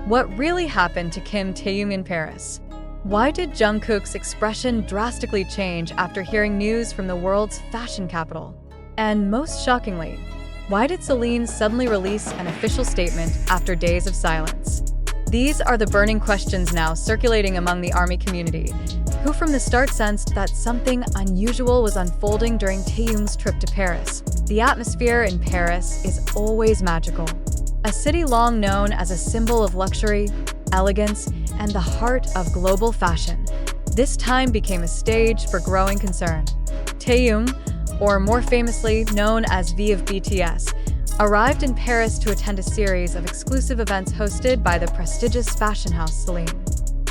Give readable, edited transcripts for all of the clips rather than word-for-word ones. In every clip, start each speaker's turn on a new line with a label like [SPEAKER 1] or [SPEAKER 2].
[SPEAKER 1] What really happened to Kim Taehyung in Paris? Why did Jungkook's expression drastically change after hearing news from the world's fashion capital? And most shockingly, why did Celine suddenly release an official statement after days of silence? These are the burning questions now circulating among the ARMY community, who from the start sensed that something unusual was unfolding during Taehyung's trip to Paris. The atmosphere in Paris is always magical. A city long known as a symbol of luxury, elegance, and the heart of global fashion, this time became a stage for growing concern. Taehyung, or more famously known as V of BTS, arrived in Paris to attend a series of exclusive events hosted by the prestigious fashion house Celine.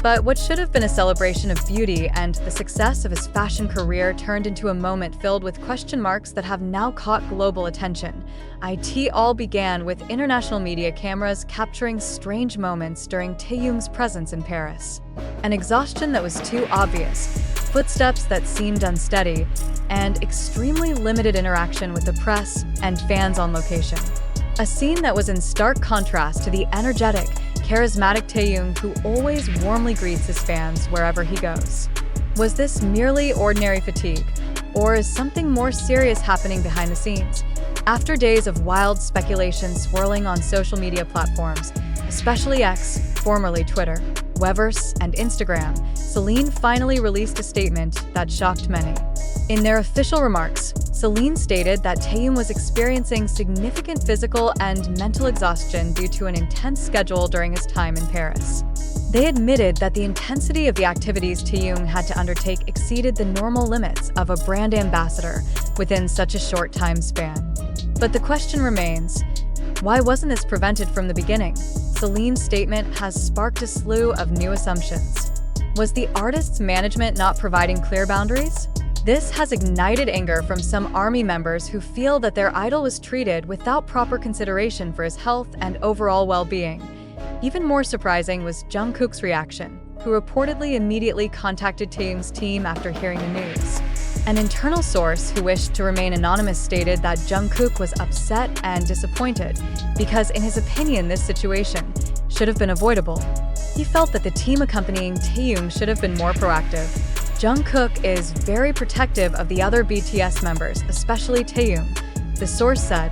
[SPEAKER 1] But what should have been a celebration of beauty and the success of his fashion career turned into a moment filled with question marks that have now caught global attention. It all began with international media cameras capturing strange moments during Taehyung's presence in Paris. An exhaustion that was too obvious, footsteps that seemed unsteady, and extremely limited interaction with the press and fans on location. A scene that was in stark contrast to the energetic, charismatic Taehyung who always warmly greets his fans wherever he goes. Was this merely ordinary fatigue, or is something more serious happening behind the scenes? After days of wild speculation swirling on social media platforms, especially X, formerly Twitter, weverse, and Instagram, Celine finally released a statement that shocked many. In their official remarks, Celine stated that Taehyung was experiencing significant physical and mental exhaustion due to an intense schedule during his time in Paris. They admitted that the intensity of the activities Taehyung had to undertake exceeded the normal limits of a brand ambassador within such a short time span. But the question remains, why wasn't this prevented from the beginning? Celine's statement has sparked a slew of new assumptions. Was the artist's management not providing clear boundaries? This has ignited anger from some ARMY members who feel that their idol was treated without proper consideration for his health and overall well-being. Even more surprising was Jungkook's reaction, who reportedly immediately contacted Taehyung's team after hearing the news. An internal source who wished to remain anonymous stated that Jungkook was upset and disappointed because, in his opinion, this situation should have been avoidable. He felt that the team accompanying Taehyung should have been more proactive. Jungkook is very protective of the other BTS members, especially Taehyung. The source said,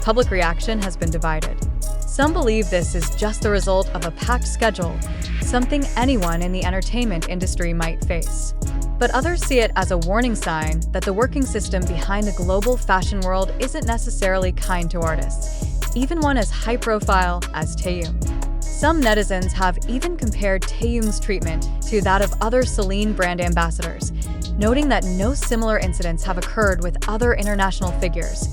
[SPEAKER 1] public reaction has been divided. Some believe this is just the result of a packed schedule, something anyone in the entertainment industry might face. But others see it as a warning sign that the working system behind the global fashion world isn't necessarily kind to artists, even one as high-profile as Taehyung. Some netizens have even compared Taehyung's treatment to that of other Celine brand ambassadors, noting that no similar incidents have occurred with other international figures.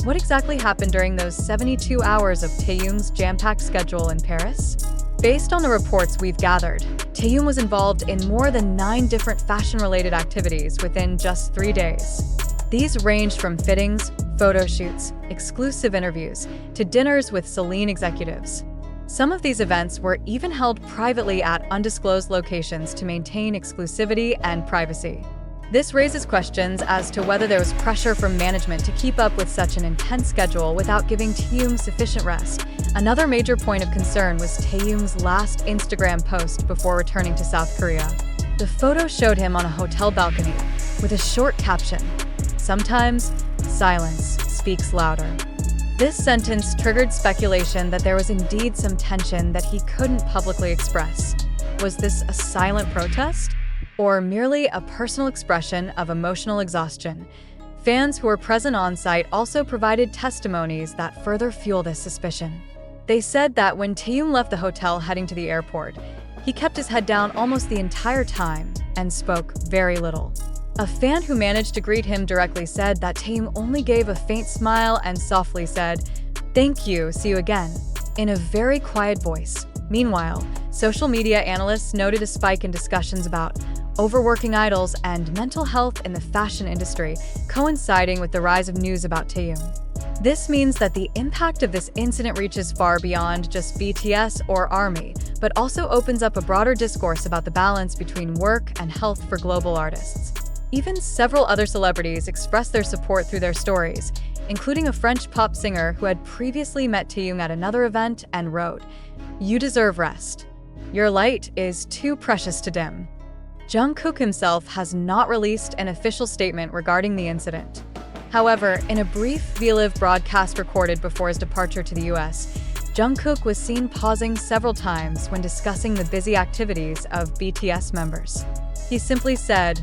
[SPEAKER 1] What exactly happened during those 72 hours of Taehyung's jam-packed schedule in Paris? Based on the reports we've gathered, Taehyung was involved in more than 9 different fashion-related activities within just 3 days. These ranged from fittings, photo shoots, exclusive interviews, to dinners with Celine executives. Some of these events were even held privately at undisclosed locations to maintain exclusivity and privacy. This raises questions as to whether there was pressure from management to keep up with such an intense schedule without giving Taehyung sufficient rest. Another major point of concern was Taehyung's last Instagram post before returning to South Korea. The photo showed him on a hotel balcony with a short caption, "Sometimes silence speaks louder." This sentence triggered speculation that there was indeed some tension that he couldn't publicly express. Was this a silent protest, or merely a personal expression of emotional exhaustion? Fans who were present on site also provided testimonies that further fuel this suspicion. They said that when Taehyung left the hotel heading to the airport, he kept his head down almost the entire time and spoke very little. A fan who managed to greet him directly said that Taehyung only gave a faint smile and softly said, "Thank you, see you again," in a very quiet voice. Meanwhile, social media analysts noted a spike in discussions about overworking idols and mental health in the fashion industry, coinciding with the rise of news about Taehyung. This means that the impact of this incident reaches far beyond just BTS or ARMY, but also opens up a broader discourse about the balance between work and health for global artists. Even several other celebrities expressed their support through their stories, including a French pop singer who had previously met Taehyung at another event and wrote, You deserve rest. Your light is too precious to dim. Jungkook himself has not released an official statement regarding the incident. However, in a brief VLive broadcast recorded before his departure to the US, Jungkook was seen pausing several times when discussing the busy activities of BTS members. He simply said,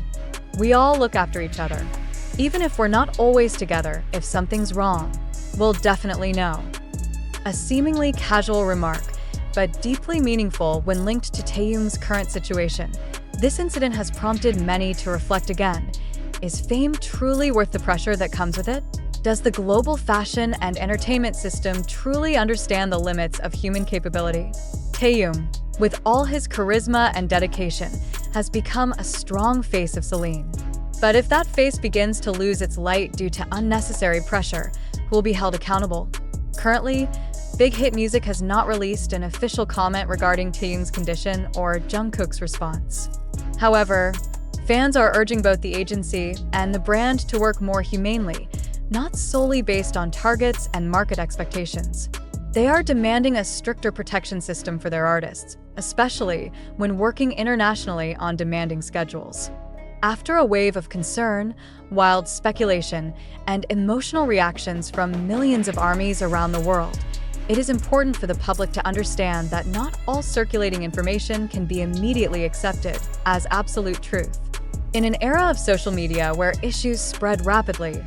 [SPEAKER 1] "We all look after each other. Even if we're not always together, if something's wrong, we'll definitely know." A seemingly casual remark, but deeply meaningful when linked to Taehyung's current situation. This incident has prompted many to reflect again. Is fame truly worth the pressure that comes with it? Does the global fashion and entertainment system truly understand the limits of human capability? Taehyung, with all his charisma and dedication, has become a strong face of Celine. But if that face begins to lose its light due to unnecessary pressure, who will be held accountable? Currently, Big Hit Music has not released an official comment regarding Taehyung's condition or Jungkook's response. However, fans are urging both the agency and the brand to work more humanely, not solely based on targets and market expectations. They are demanding a stricter protection system for their artists, especially when working internationally on demanding schedules. After a wave of concern, wild speculation, and emotional reactions from millions of armies around the world, it is important for the public to understand that not all circulating information can be immediately accepted as absolute truth. In an era of social media where issues spread rapidly,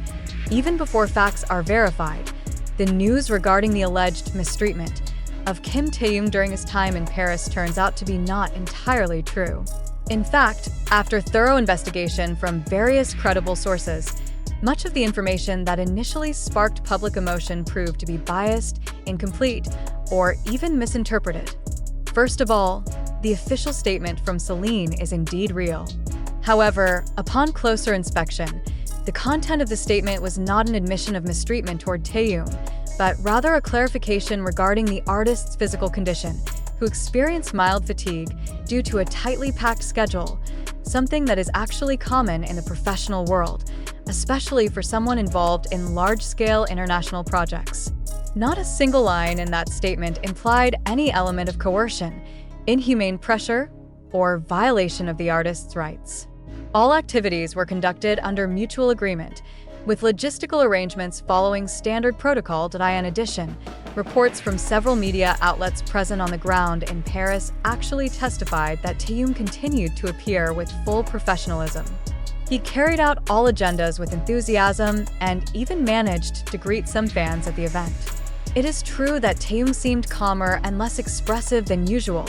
[SPEAKER 1] even before facts are verified, the news regarding the alleged mistreatment of Kim Taehyung during his time in Paris turns out to be not entirely true. In fact, after thorough investigation from various credible sources, much of the information that initially sparked public emotion proved to be biased, incomplete, or even misinterpreted. First of all, the official statement from Celine is indeed real. However, upon closer inspection, the content of the statement was not an admission of mistreatment toward Taehyung, but rather a clarification regarding the artist's physical condition, who experienced mild fatigue due to a tightly packed schedule, something that is actually common in the professional world, especially for someone involved in large-scale international projects. Not a single line in that statement implied any element of coercion, inhumane pressure, or violation of the artist's rights. All activities were conducted under mutual agreement, with logistical arrangements following standard protocol. In addition, reports from several media outlets present on the ground in Paris actually testified that Taehyung continued to appear with full professionalism. He carried out all agendas with enthusiasm and even managed to greet some fans at the event. It is true that Taehyung seemed calmer and less expressive than usual,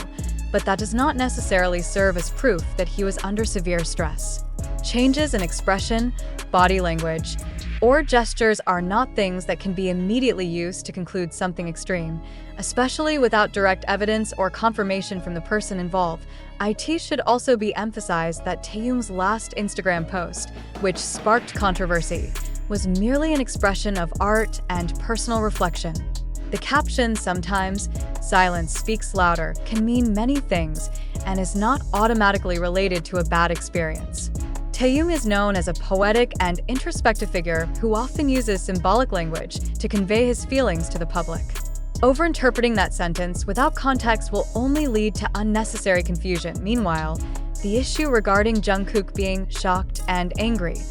[SPEAKER 1] but that does not necessarily serve as proof that he was under severe stress. Changes in expression, body language, or gestures are not things that can be immediately used to conclude something extreme, especially without direct evidence or confirmation from the person involved. It should also be emphasized that Taehyung's last Instagram post, which sparked controversy, was merely an expression of art and personal reflection. The caption sometimes, "Silence speaks louder," can mean many things and is not automatically related to a bad experience. Taehyung is known as a poetic and introspective figure who often uses symbolic language to convey his feelings to the public. Overinterpreting that sentence without context will only lead to unnecessary confusion. Meanwhile, the issue regarding Jungkook being shocked and angry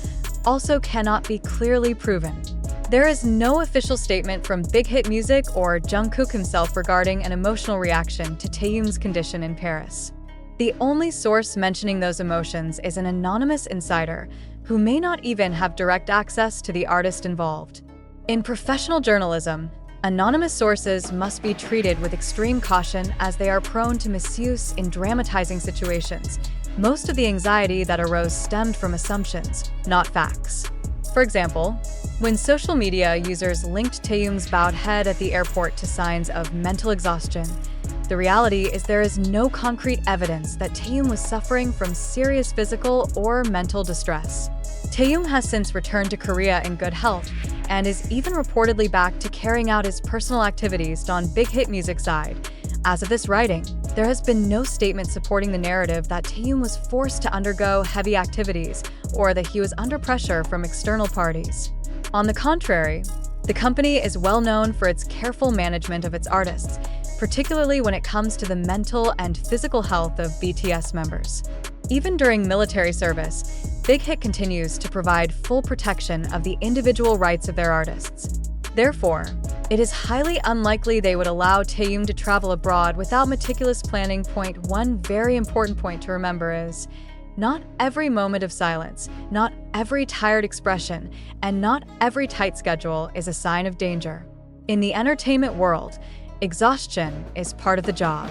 [SPEAKER 1] also cannot be clearly proven. There is no official statement from Big Hit Music or Jungkook himself regarding an emotional reaction to Taehyung's condition in Paris. The only source mentioning those emotions is an anonymous insider who may not even have direct access to the artist involved. In professional journalism, anonymous sources must be treated with extreme caution as they are prone to misuse in dramatizing situations. Most of the anxiety that arose stemmed from assumptions, not facts. For example, when social media users linked Taehyung's bowed head at the airport to signs of mental exhaustion, the reality is there is no concrete evidence that Taehyung was suffering from serious physical or mental distress. Taehyung has since returned to Korea in good health and is even reportedly back to carrying out his personal activities on Big Hit Music side. As of this writing, there has been no statement supporting the narrative that Taehyung was forced to undergo heavy activities or that he was under pressure from external parties. On the contrary, the company is well known for its careful management of its artists, particularly when it comes to the mental and physical health of BTS members. Even during military service, Big Hit continues to provide full protection of the individual rights of their artists. Therefore, it is highly unlikely they would allow Taehyung to travel abroad without meticulous planning. One very important point to remember is, not every moment of silence, not every tired expression, and not every tight schedule is a sign of danger. In the entertainment world, exhaustion is part of the job.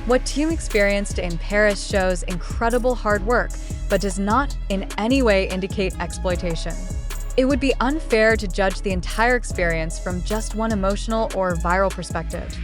[SPEAKER 1] What Taehyung experienced in Paris shows incredible hard work, but does not in any way indicate exploitation. It would be unfair to judge the entire experience from just one emotional or viral perspective.